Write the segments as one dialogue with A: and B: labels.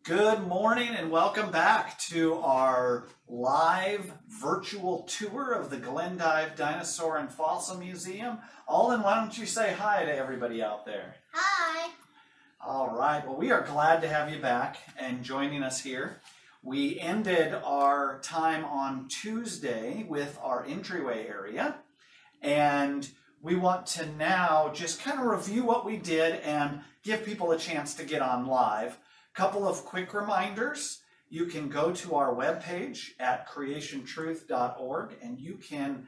A: Good morning and welcome back to our live virtual tour of the Glendive Dinosaur and Fossil Museum. Alden, why don't you say hi to everybody out there?
B: Hi.
A: All right, well, we are glad to have you back and joining us here. We ended our time on Tuesday with our entryway area, and we want to now just kind of review what we did and give people a chance to get on live. Couple of quick reminders. You can go to our webpage at creationtruth.org and you can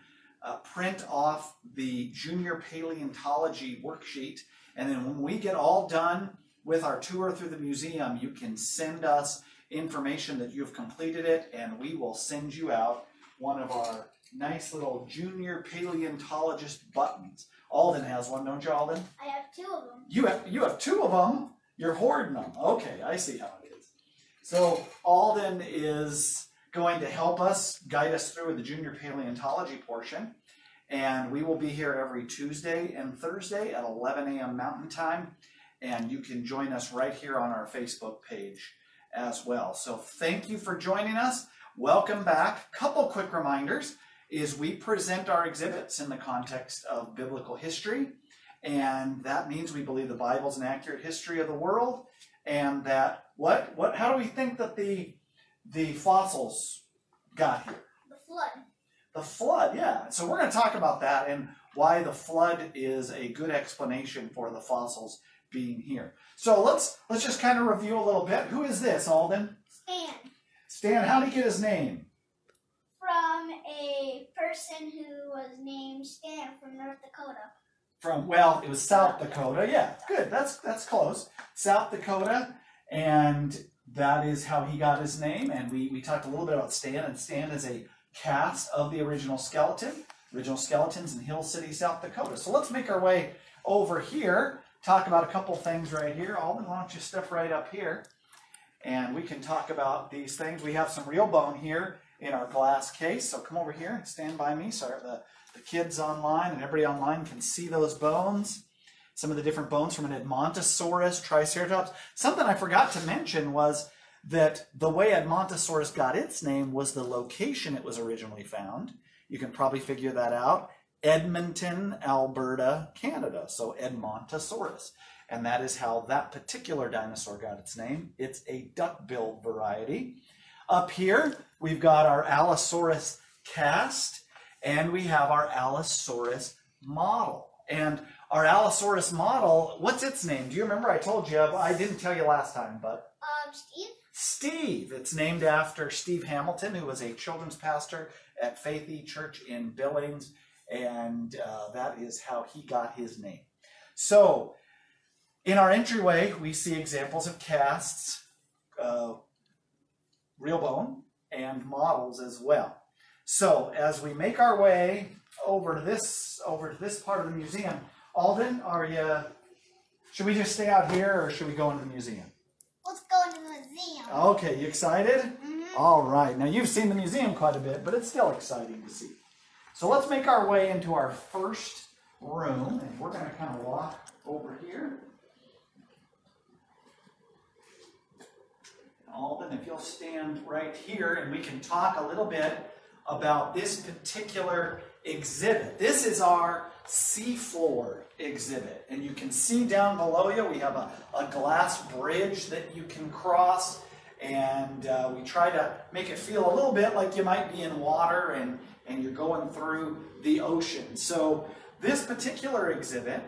A: print off the Junior Paleontology worksheet. And then when we get all done with our tour through the museum, you can send us information that you've completed it, and we will send you out one of our nice little Junior Paleontologist buttons. Alden has one, don't you, Alden?
B: I have two of them.
A: You have two of them? You're hoarding them. Okay, I see how it is. So Alden is going to help us, guide us through the Junior Paleontology portion. And we will be here every Tuesday and Thursday at 11 a.m. Mountain Time. And you can join us right here on our Facebook page as well. So thank you for joining us. Welcome back. Couple quick reminders is we present our exhibits in the context of biblical history. And that means we believe the Bible's an accurate history of the world, and that how do we think that the fossils got here?
B: The flood.
A: The flood, yeah. So we're going to talk about that and why the flood is a good explanation for the fossils being here. So let's just kind of review a little bit. Who is this, Alden?
B: Stan.
A: Stan, how did he get his name?
B: From a person who was named Stan from North Dakota.
A: Well, it was South Dakota. Yeah, good. That's close. South Dakota, and that is how he got his name. And we talked a little bit about Stan, and Stan is a cast of the original skeleton. Original skeletons in Hill City, South Dakota. So let's make our way over here, talk about a couple things right here. Alden, why don't you step right up here, and we can talk about these things. We have some real bone here in our glass case, so come over here and stand by me. So the kids online and everybody online can see those bones. Some of the different bones from an Edmontosaurus, Triceratops. Something I forgot to mention was that the way Edmontosaurus got its name was the location it was originally found. You can probably figure that out. Edmonton, Alberta, Canada. So Edmontosaurus. And that is how that particular dinosaur got its name. It's a duck-billed variety. Up here, we've got our Allosaurus cast. And we have our Allosaurus model. And our Allosaurus model, what's its name? Do you remember? I told you. I didn't tell you last time, but...
B: Steve?
A: Steve. It's named after Steve Hamilton, who was a children's pastor at Faith Church in Billings. And that is how he got his name. So, in our entryway, we see examples of casts, real bone, and models as well. So as we make our way over to this part of the museum, Alden, should we just stay out here or should we go into the museum?
B: Let's go into the museum.
A: Okay, you excited?
B: Mm-hmm.
A: All right. Now you've seen the museum quite a bit, but it's still exciting to see. So let's make our way into our first room, and we're going to kind of walk over here. Alden, if you'll stand right here, and we can talk a little bit about this particular exhibit. This is our seafloor exhibit, and you can see down below you we have a glass bridge that you can cross, and we try to make it feel a little bit like you might be in water and you're going through the ocean. So this particular exhibit,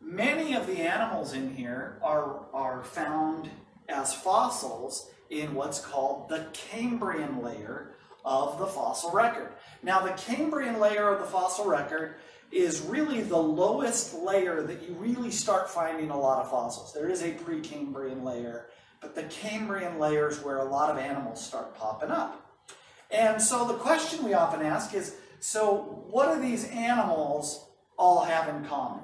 A: many of the animals in here are found as fossils in what's called the Cambrian layer of the fossil record. Now, the Cambrian layer of the fossil record is really the lowest layer that you really start finding a lot of fossils. There is a Precambrian layer, but the Cambrian layer is where a lot of animals start popping up. And so the question we often ask is, so what do these animals all have in common?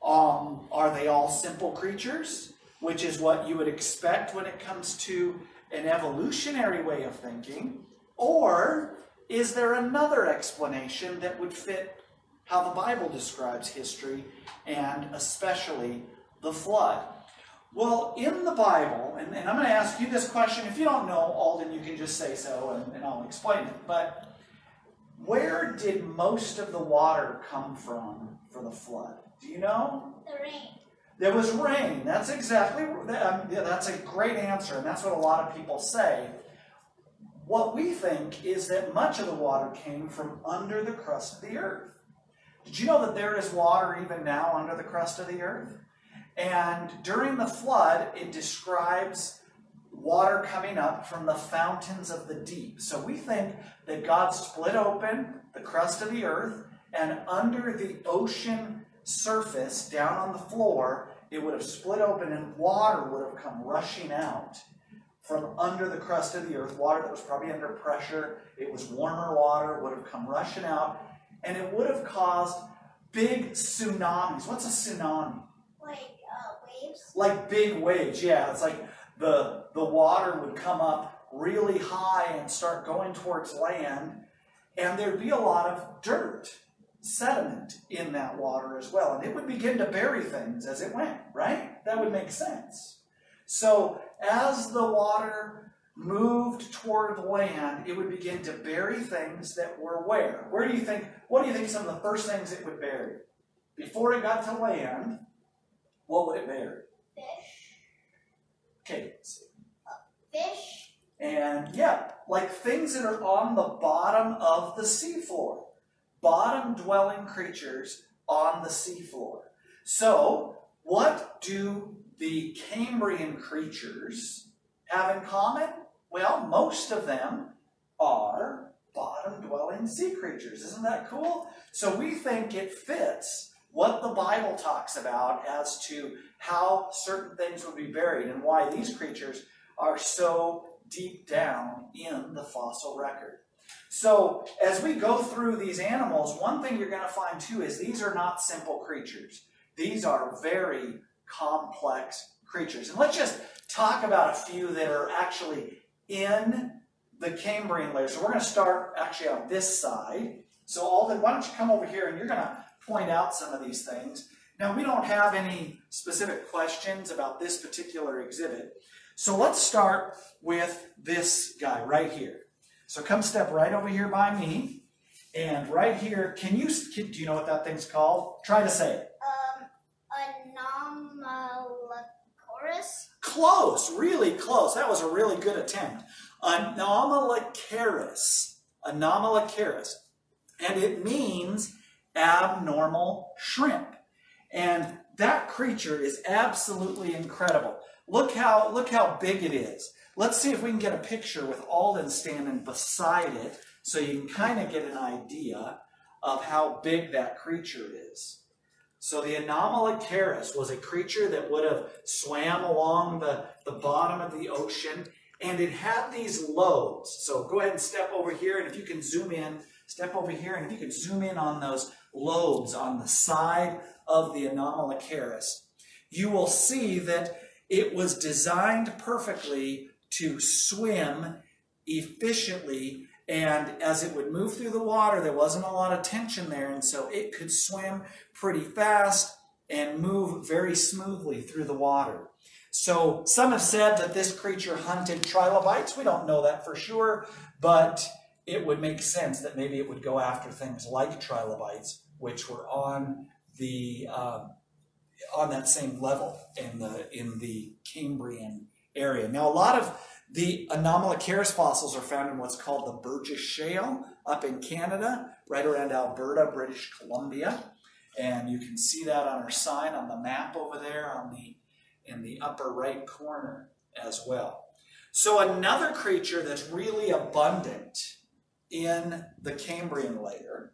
A: Are they all simple creatures, which is what you would expect when it comes to an evolutionary way of thinking? Or is there another explanation that would fit how the Bible describes history, and especially the flood? Well, in the Bible, and I'm going to ask you this question. If you don't know, Alden, you can just say so, and I'll explain it. But where did most of the water come from for the flood? Do you know?
B: The rain.
A: There was rain. That's exactly, that's a great answer, and that's what a lot of people say. What we think is that much of the water came from under the crust of the earth. Did you know that there is water even now under the crust of the earth? And during the flood, it describes water coming up from the fountains of the deep. So we think that God split open the crust of the earth, and under the ocean surface, down on the floor, it would have split open and water would have come rushing out from under the crust of the earth. Water that was probably under pressure. It was warmer water, would have come rushing out, and it would have caused big tsunamis. What's a tsunami?
B: Like waves?
A: Like big waves, yeah. It's like the water would come up really high and start going towards land, and there'd be a lot of dirt, sediment in that water as well, and it would begin to bury things as it went, right? That would make sense. So as the water moved toward land, it would begin to bury things that were where? What do you think some of the first things it would bury? Before it got to land, what would it bury?
B: Fish.
A: Okay.
B: Fish.
A: And yeah, like things that are on the bottom of the seafloor. Bottom-dwelling creatures on the seafloor. So, what do the Cambrian creatures have in common? Well, most of them are bottom-dwelling sea creatures. Isn't that cool? So we think it fits what the Bible talks about as to how certain things would be buried and why these creatures are so deep down in the fossil record. So as we go through these animals, one thing you're going to find too is these are not simple creatures. These are very complex creatures. And let's just talk about a few that are actually in the Cambrian layer. So we're going to start actually on this side. So Alden, why don't you come over here and you're going to point out some of these things. Now we don't have any specific questions about this particular exhibit. So let's start with this guy right here. So come step right over here by me. And right here, do you know what that thing's called? Try to say it.
B: Anomalocaris.
A: Close, really close. That was a really good attempt. Anomalocaris. Anomalocaris. And it means abnormal shrimp. And that creature is absolutely incredible. Look how big it is. Let's see if we can get a picture with Alden standing beside it so you can kind of get an idea of how big that creature is. So the Anomalocaris was a creature that would have swam along the bottom of the ocean, and it had these lobes. So go ahead and step over here, and if you can zoom in, step over here, and if you can zoom in on those lobes on the side of the Anomalocaris, you will see that it was designed perfectly to swim efficiently, and as it would move through the water, there wasn't a lot of tension there, and so it could swim pretty fast and move very smoothly through the water. So some have said that this creature hunted trilobites. We don't know that for sure, but it would make sense that maybe it would go after things like trilobites, which were on that same level in the Cambrian area. Now, a lot of the Anomalocaris fossils are found in what's called the Burgess Shale up in Canada, right around Alberta, British Columbia. And you can see that on our sign on the map over there in the upper right corner as well. So another creature that's really abundant in the Cambrian layer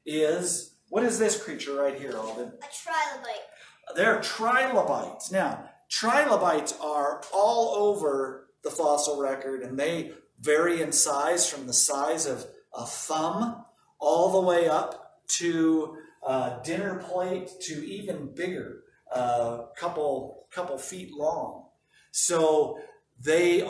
A: is, what is this creature right here, Alden?
B: A trilobite.
A: They're trilobites. Now, trilobites are all over the fossil record, and they vary in size from the size of a thumb all the way up to a dinner plate to even bigger, couple feet long. So they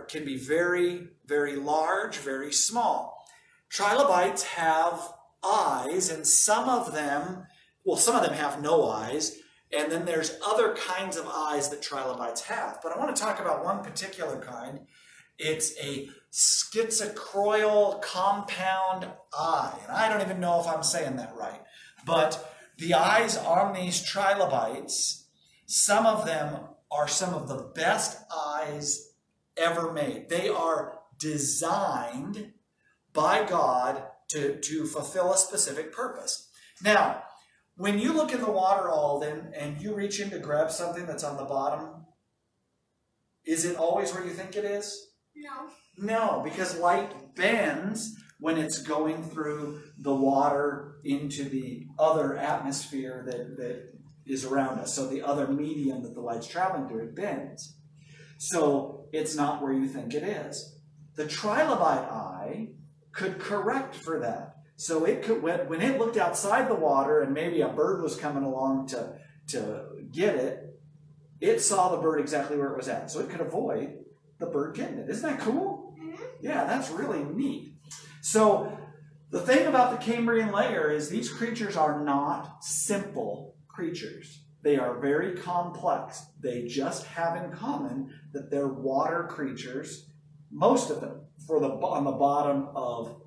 A: can be very, very large, very small. Trilobites have eyes, and some of them have no eyes, And then there's other kinds of eyes that trilobites have. But I want to talk about one particular kind. It's a schizochroial compound eye. And I don't even know if I'm saying that right. But the eyes on these trilobites, some of them are some of the best eyes ever made. They are designed by God to fulfill a specific purpose. Now, when you look in the water, Alden, and you reach in to grab something that's on the bottom, is it always where you think it is?
B: No.
A: No, because light bends when it's going through the water into the other atmosphere that is around us. So the other medium that the light's traveling through, it bends. So it's not where you think it is. The trilobite eye could correct for that. So it could, when it looked outside the water and maybe a bird was coming along to get it, it saw the bird exactly where it was at. So it could avoid the bird getting it. Isn't that cool? Mm-hmm. Yeah, that's really neat. So the thing about the Cambrian layer is these creatures are not simple creatures. They are very complex. They just have in common that they're water creatures, most of them, on the bottom of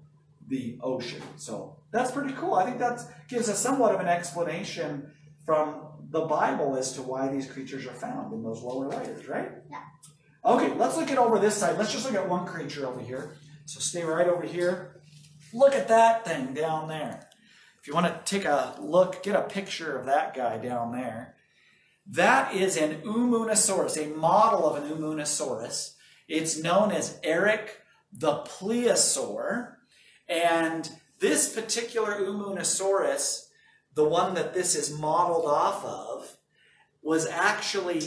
A: the ocean. So that's pretty cool. I think that gives us somewhat of an explanation from the Bible as to why these creatures are found in those lower layers, right?
B: Yeah.
A: Okay, let's look at over this side. Let's just look at one creature over here. So stay right over here. Look at that thing down there. If you want to take a look, get a picture of that guy down there. That is an Umunosaurus, a model of an Umunosaurus. It's known as Eric the plesiosaur. And this particular Umunosaurus, the one that this is modeled off of, was actually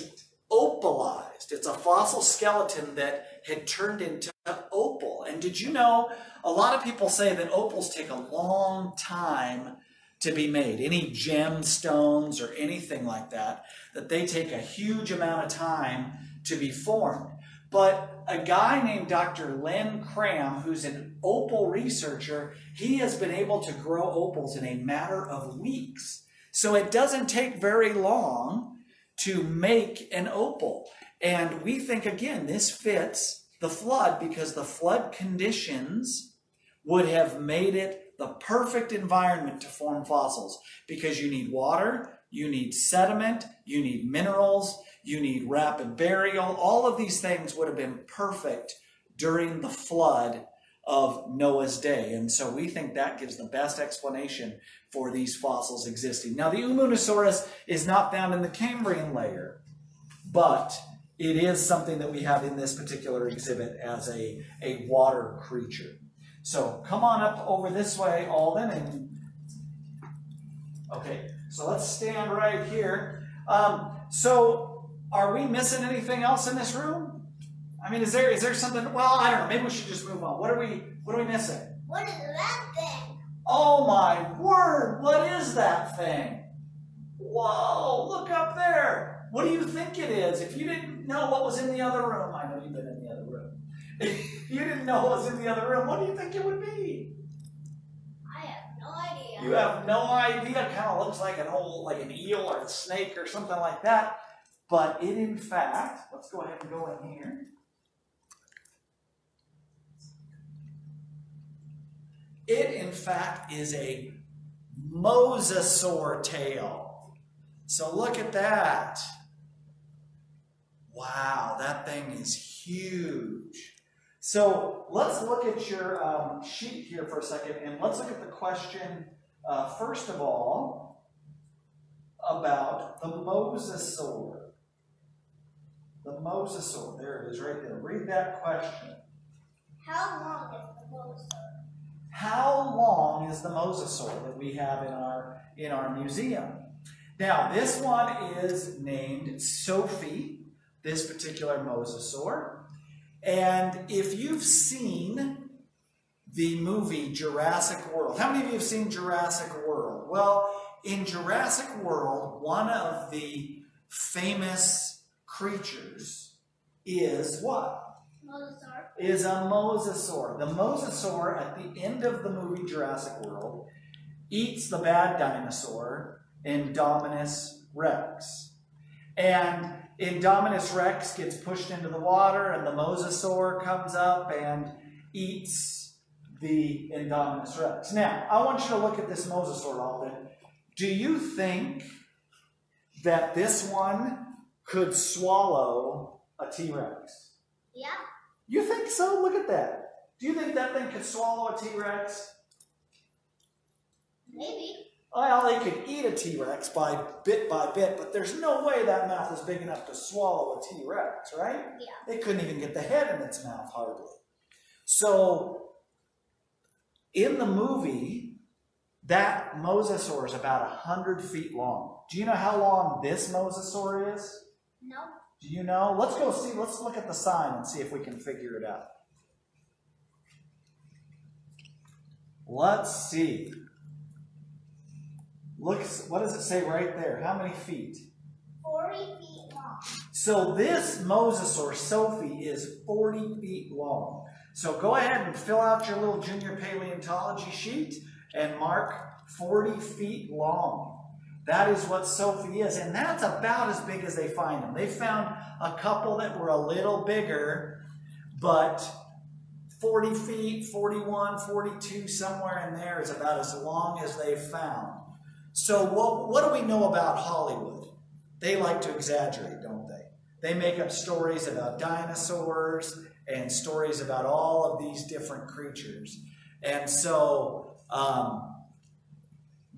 A: opalized. It's a fossil skeleton that had turned into opal. And did you know, a lot of people say that opals take a long time to be made. Any gemstones or anything like that, that they take a huge amount of time to be formed. But a guy named Dr. Len Cram, who's an opal researcher, he has been able to grow opals in a matter of weeks. So it doesn't take very long to make an opal. And we think, again, this fits the flood because the flood conditions would have made it the perfect environment to form fossils because you need water, you need sediment, you need minerals, you need rapid burial. All of these things would have been perfect during the flood of Noah's day. And so we think that gives the best explanation for these fossils existing. Now, the Umunosaurus is not found in the Cambrian layer, but it is something that we have in this particular exhibit as a water creature. So come on up over this way, Alden. Okay, so let's stand right here. So are we missing anything else in this room? I mean, is there something? Well, I don't know. Maybe we should just move on. What are we missing?
B: What is that thing?
A: Oh my word! What is that thing? Whoa! Look up there. What do you think it is? If you didn't know what was in the other room, I know you've been in the other room. If you didn't know what was in the other room, what do you think it would be?
B: I have no idea.
A: You have no idea. It kind of looks like an eel or a snake or something like that. But it, in fact, let's go ahead and go in here. It, in fact, is a mosasaur tail. So look at that. Wow, that thing is huge. So let's look at your sheet here for a second, and let's look at the question, first of all, about the mosasaur. The mosasaur, there it is right there. Read that question.
B: How long is the mosasaur?
A: How long is the mosasaur that we have in our museum? Now, this one is named Sophie, this particular mosasaur. And if you've seen the movie Jurassic World, how many of you have seen Jurassic World? Well, in Jurassic World, one of the famous creatures is what?
B: Mosasaur.
A: Is a mosasaur. The mosasaur at the end of the movie Jurassic World eats the bad dinosaur, Indominus Rex. And Indominus Rex gets pushed into the water, and the mosasaur comes up and eats the Indominus Rex. Now, I want you to look at this mosasaur, Alden. Do you think that this one could swallow a T-Rex?
B: Yeah.
A: You think so? Look at that. Do you think that thing could swallow a T-Rex?
B: Maybe.
A: Well, they could eat a T-Rex by bit, but there's no way that mouth is big enough to swallow a T-Rex, right?
B: Yeah.
A: They couldn't even get the head in its mouth, hardly. So, in the movie, that mosasaur is about 100 feet long. Do you know how long this mosasaur is?
B: No.
A: Do you know? Let's go see. Let's look at the sign and see if we can figure it out. Let's see. Look, what does it say right there? How many feet?
B: 40 feet long.
A: So this mosasaur, Sophie, is 40 feet long. So go ahead and fill out your little junior paleontology sheet and mark 40 feet long. That is what Sophie is, and that's about as big as they find them. They found a couple that were a little bigger, but 40 feet, 41, 42, somewhere in there is about as long as they've found. So what do we know about Hollywood? They like to exaggerate, don't they? They make up stories about dinosaurs and stories about all of these different creatures. And so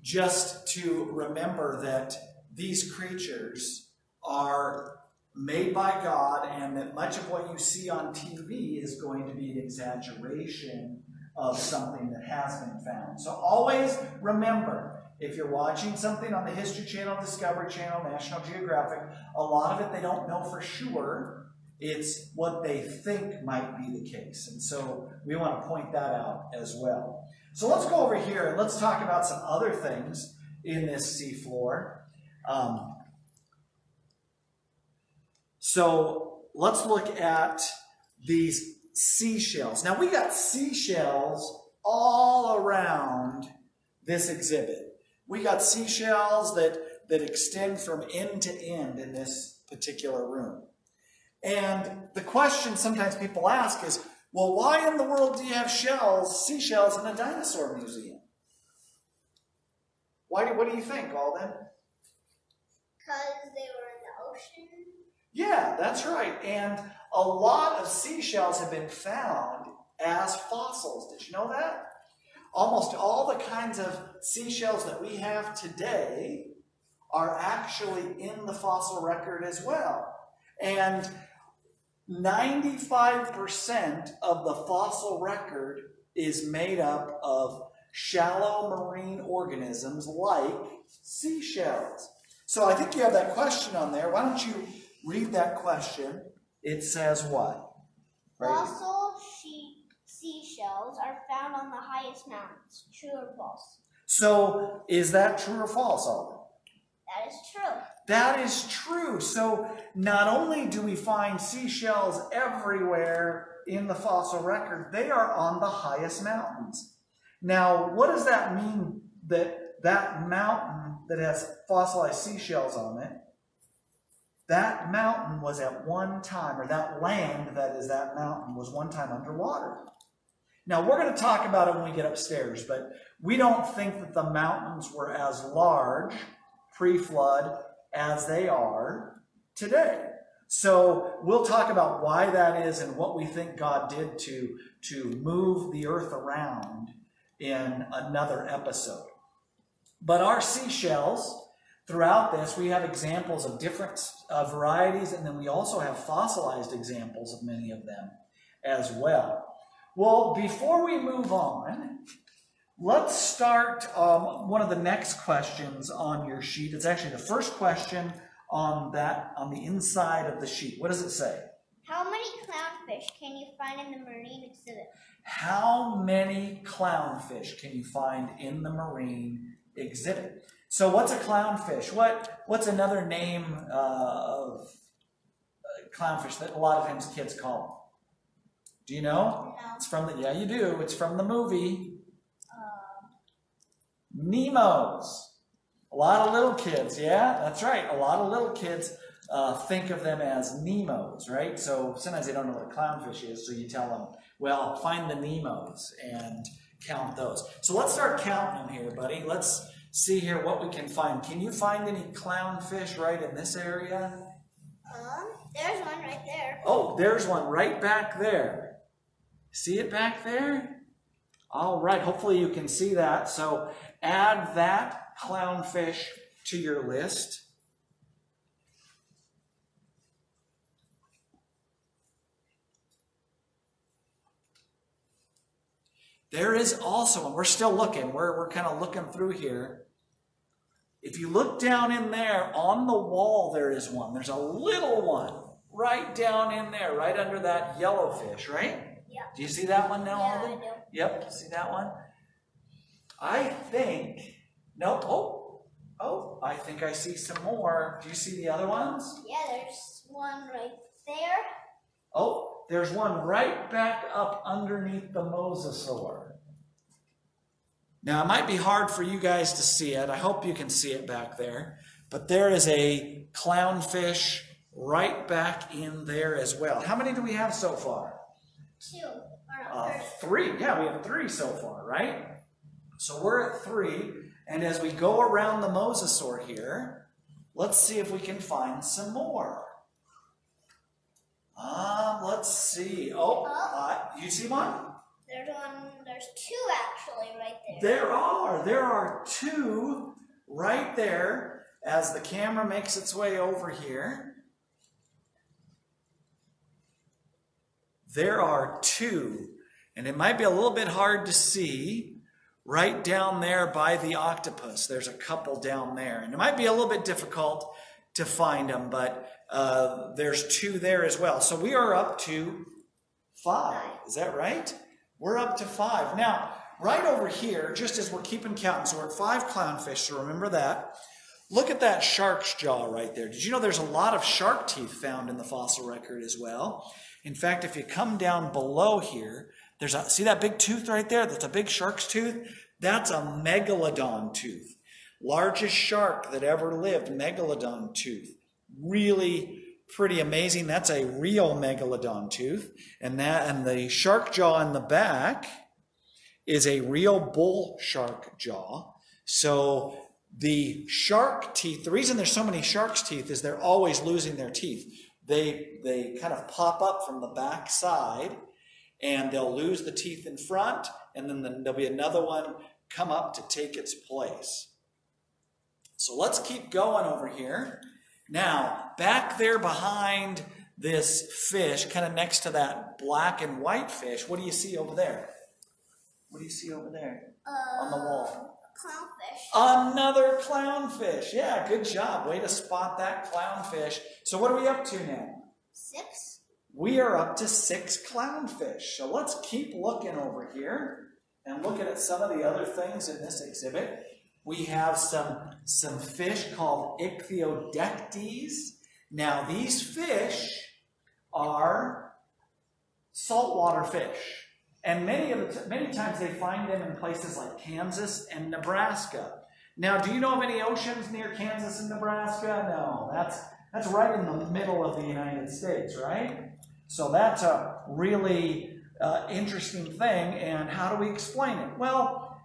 A: just to remember that these creatures are made by God, and that much of what you see on TV is going to be an exaggeration of something that has been found. So always remember, if you're watching something on the History Channel, Discovery Channel, National Geographic, a lot of it they don't know for sure. It's what they think might be the case. And so we want to point that out as well. So let's go over here and let's talk about some other things in this seafloor. So let's look at these seashells. Now we got seashells all around this exhibit. We got seashells that extend from end to end in this particular room. And the question sometimes people ask is, well, why in the world do you have seashells in a dinosaur museum? What do you think, Alden?
B: Because they were in the ocean.
A: Yeah, that's right. And a lot of seashells have been found as fossils. Did you know that? Almost all the kinds of seashells that we have today are actually in the fossil record as well. And 95% of the fossil record is made up of shallow marine organisms like seashells. So I think you have that question on there. Why don't you read that question? It says what? Right.
B: Fossil seashells are found on the highest mountains. True or false?
A: So is that true or false, Alden?
B: That is true.
A: That is true. So not only do we find seashells everywhere in the fossil record, they are on the highest mountains. Now, what does that mean, that mountain that has fossilized seashells on it, that mountain was at one time, or that land that is that mountain was one time underwater. Now, we're going to talk about it when we get upstairs, but we don't think that the mountains were as large pre-flood as they are today. So we'll talk about why that is and what we think God did to move the earth around in another episode. But our seashells, throughout this, we have examples of different varieties, and then we also have fossilized examples of many of them as well. Well, before we move on, let's start one of the next questions on your sheet. It's actually the first question on the inside of the sheet. What does it say?
B: How many clownfish can you find in the marine exhibit?
A: How many clownfish can you find in the marine exhibit? So what's a clownfish? What's another name of clownfish that a lot of times kids call them? Do you know?
B: No.
A: It's from yeah, you do. It's from the movie Nemo's. A lot of little kids, yeah, that's right. A lot of little kids think of them as Nemos, right? So sometimes they don't know what a clownfish is, so you tell them, well, find the Nemos and count those. So let's start counting them here, buddy. Let's see here what we can find. Can you find any clownfish right in this area?
B: There's one right there.
A: Oh, there's one right back there. See it back there? All right, hopefully you can see that. So add that clownfish to your list. There is also, and we're still looking, we're kind of looking through here. If you look down in there, on the wall there is one. There's a little one right down in there, right under that yellow fish, right?
B: Yeah.
A: Do you see that one now,
B: Yeah,
A: Alden?
B: I do.
A: Yep, see that one? I think, no, I think I see some more. Do you see the other ones?
B: Yeah, there's one right there.
A: Oh, there's one right back up underneath the mosasaur. Now, it might be hard for you guys to see it. I hope you can see it back there. But there is a clownfish right back in there as well. How many do we have so far?
B: 2. Or no,
A: 3. Yeah, we have 3 so far, right? So we're at 3. And as we go around the mosasaur here, let's see if we can find some more. Let's see. You see one?
B: There's 2 actually right there.
A: There are 2 right there as the camera makes its way over here. There are 2, and it might be a little bit hard to see right down there by the octopus. There's a couple down there, and it might be a little bit difficult to find them, but there's 2 there as well. So we are up to 5. Is that right? We're up to 5. Now, right over here, just as we're keeping counting, so we're at 5 clownfish, so remember that. Look at that shark's jaw right there. Did you know there's a lot of shark teeth found in the fossil record as well? In fact, if you come down below here, see that big tooth right there? That's a big shark's tooth. That's a megalodon tooth. Largest shark that ever lived, megalodon tooth. Really pretty amazing. That's a real megalodon tooth. And the shark jaw in the back is a real bull shark jaw. So the shark teeth, the reason there's so many shark's teeth is they're always losing their teeth. They kind of pop up from the back side, and they'll lose the teeth in front, and then there'll be another one come up to take its place. So let's keep going over here. Now, back there behind this fish, kind of next to that black and white fish, what do you see over there? What do you see over there on the wall?
B: Clownfish.
A: Another clownfish. Yeah, good job. Way to spot that clownfish. So what are we up to now?
B: 6.
A: We are up to 6 clownfish. So let's keep looking over here and looking at some of the other things in this exhibit. We have some fish called ichthyodectes. Now these fish are saltwater fish. And many times they find them in places like Kansas and Nebraska. Now, do you know of any oceans near Kansas and Nebraska? No, that's right in the middle of the United States, right? So that's a really interesting thing. And how do we explain it? Well,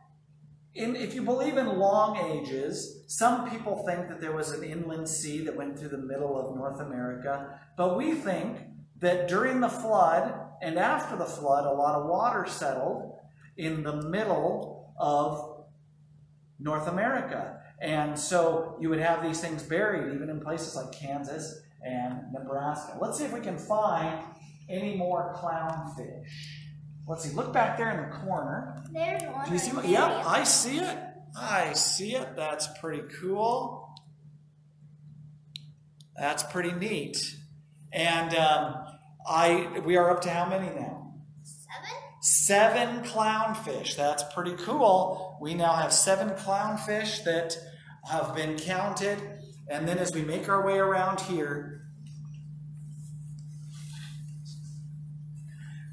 A: if you believe in long ages, some people think that there was an inland sea that went through the middle of North America. But we think that during the flood and after the flood, a lot of water settled in the middle of North America. And so you would have these things buried even in places like Kansas and Nebraska. Let's see if we can find any more clownfish. Let's see. Look back there in the corner.
B: There's one.
A: Do you see what? Yep, I see it. I see it. That's pretty cool. That's pretty neat. And we are up to how many now? 7 clownfish. That's pretty cool. We now have 7 clownfish that have been counted. And then as we make our way around here,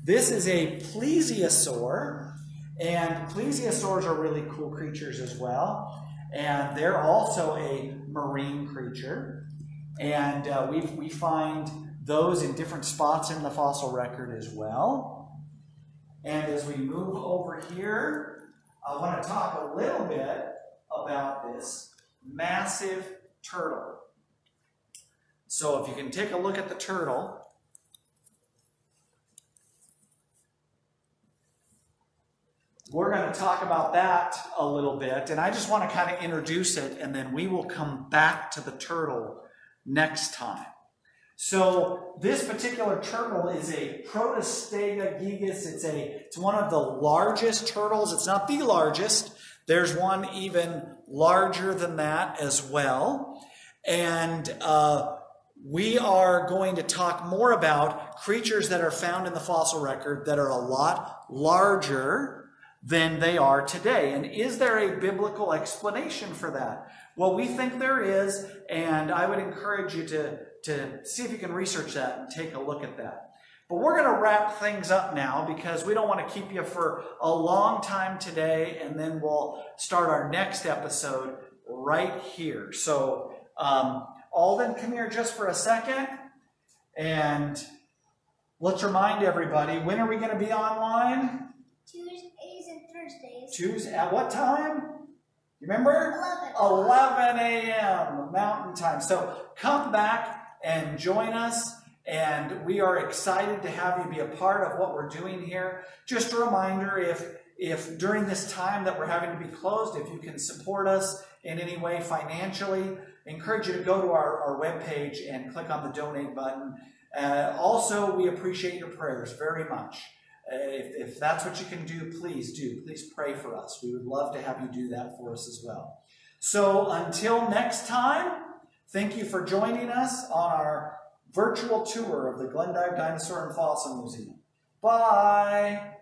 A: this is a plesiosaur. And plesiosaurs are really cool creatures as well. and they're also a marine creature. And we find those in different spots in the fossil record as well. And as we move over here, I want to talk a little bit about this massive turtle. So if you can take a look at the turtle, we're going to talk about that a little bit, and I just want to kind of introduce it, and then we will come back to the turtle next time. So this particular turtle is a Protostega gigas. It's one of the largest turtles. It's not the largest. There's one even larger than that as well. And we are going to talk more about creatures that are found in the fossil record that are a lot larger than they are today. And is there a biblical explanation for that? Well, we think there is, and I would encourage you to see if you can research that and take a look at that. But we're going to wrap things up now because we don't want to keep you for a long time today, and then we'll start our next episode right here. So, Alden, come here just for a second, and let's remind everybody, when are we going to be online?
B: Tuesdays and Thursdays.
A: Tuesday, at what time? You remember? 11 a.m. Mountain Time. So come back and join us, and we are excited to have you be a part of what we're doing here. Just a reminder, if during this time that we're having to be closed, if you can support us in any way financially, I encourage you to go to our webpage and click on the donate button. Also, we appreciate your prayers very much. If that's what you can do. Please pray for us. We would love to have you do that for us as well. So until next time, thank you for joining us on our virtual tour of the Glendive Dinosaur and Fossil Museum. Bye.